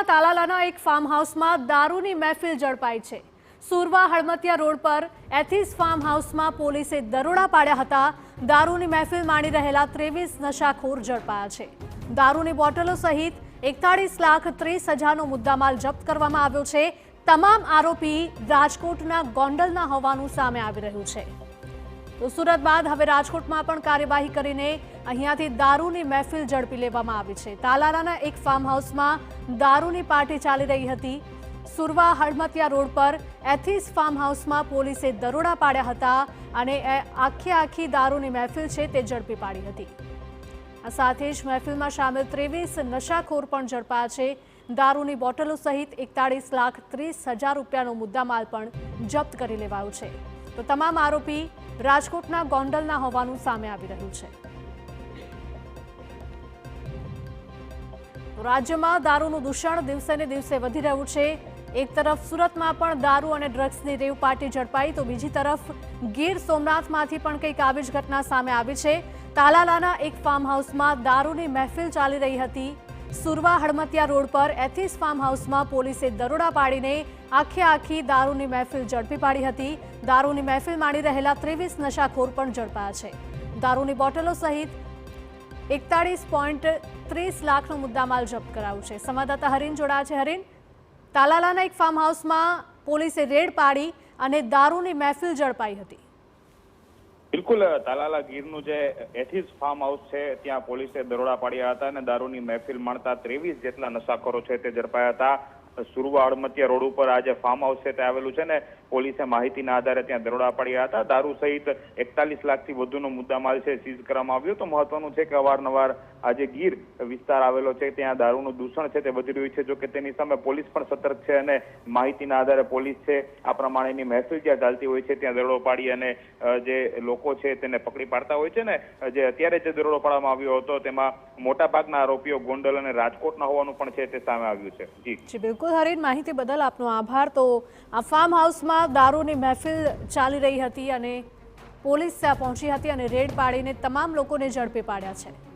રાજ્યમાં તાલાલાના એક ફાર્મ હાઉસમાં દારૂની મહેફિલ ઝડપાઈ છે। સુરવા હળમતિયા રોડ પર એથિસ ફાર્મ હાઉસમાં પોલીસે દરોડા પાડ્યા હતા। દારૂની મહેફિલ માણી રહેલા 23 નશાખોર ઝડપાયા છે। દારૂની બોટલો સહિત 41,30,000નો મુદ્દામાલ જપ્ત કરવામાં આવ્યો છે। તમામ આરોપી રાજકોટના ગોંડલના હોવાનું સામે આવી રહ્યું છે। તો સુરત બાદ હવે રાજકોટમાં પણ કાર્યવાહી કરીને અહીંયાથી દારૂની મહેફિલ ઝડપી લેવામાં આવી છે। તાલાલાના એક ફાર્મ હાઉસમાં દારૂની પાર્ટી ચાલી રહી હતી। સુરવા હળમતિયા રોડ પર એથિસ ફાર્મ હાઉસમાં પોલીસે દરોડા પાડ્યા હતા અને આખી દારૂની મહેફિલ છે તે ઝડપી પાડી હતી। આ સાથે જ મહેફિલમાં સામેલ 23 નશાખોર પણ ઝડપાયા છે। દારૂની બોટલો સહિત 41,30,000 રૂપિયાનો મુદ્દામાલ પણ જપ્ત કરી લેવાયો છે। તો તમામ આરોપી રાજકોટના ગોંડલના હોવાનું સામે આવી રહ્યું છે। રાજ્યમાં દારૂનું દૂષણ દિવસે ને દિવસે વધી રહ્યું છે। એક તરફ સુરતમાં પણ દારૂ અને ડ્રગ્સની રેવ પાર્ટી ઝડપાઈ તો બીજી તરફ ગીર સોમનાથમાંથી પણ કંઈક આવી જ ઘટના સામે આવી છે। તાલાલાના એક ફાર્મ હાઉસમાં દારૂની મહેફિલ ચાલી રહી હતી। સુરવા હળમતિયા રોડ પર એથિસ ફાર્મ હાઉસમાં પોલીસે દરોડા પાડીને આખી દારૂની મહેફિલ ઝડપી પાડી હતી। દારૂની મહેફિલ માણી રહેલા 23 નશાખોર પણ ઝડપાયા છે। દારૂની બોટલો સહિત 41.30 લાખનો મુદ્દામાલ જપ્ત કરાયો છે। સંવાદદાતા હરીન જોડાયા છે। હરીન, તાલાલાના એક ફાર્મ હાઉસમાં પોલીસે રેડ પાડી અને દારૂની મહેફિલ ઝડપાઈ હતી। બિલકુલ, તાલાલા ગીરનું જે એથિસ ફાર્મ હાઉસ છે ત્યાં પોલીસે દરોડા પાડ્યા હતા અને દારૂની મહેફિલ માણતા 23 જેટલા નશાખોરો છે તે ઝડપાયા હતા। સુરવા હળમતિયા રોડ ઉપર આ જે ફાર્મ હાઉસ છે તે આવેલું છે ને, પોલીસે માહિતીના આધારે ત્યાં દરોડા પાડ્યા હતા। દારૂ સહિત 41 લાખથી વધુનો મુદ્દામાલ છે સીઝ કરવામાં આવ્યો। તો મહત્વનું છે કે અવારનવાર આ જે ગીર વિસ્તાર આવેલો છે ત્યાં દારૂનું દૂષણ છે તે વધી રહ્યું છે। જો કે તેની સામે પોલીસ પણ સતર્ક છે અને માહિતીના આધારે પોલીસ છે આ પ્રમાણેની મહેફિલ જ્યાં ચાલતી હોય છે ત્યાં દરોડો પાડી અને જે લોકો છે તેને પકડી પાડતા હોય છે ને, જે અત્યારે જે દરોડો પાડવામાં આવ્યો હતો તેમાં મોટાભાગના આરોપીઓ ગોંડલ અને રાજકોટના હોવાનું પણ છે તે સામે આવ્યું છે। જી બિલકુલ હરીન, માહિતી બદલ આપનો આભાર। તો આ ફાર્મ હાઉસમાં દારૂની મહેફિલ ચાલી રહી હતી અને પોલીસ ત્યાં પહોંચી હતી અને રેડ પાડીને તમામ લોકોને ઝડપી પાડ્યા છે।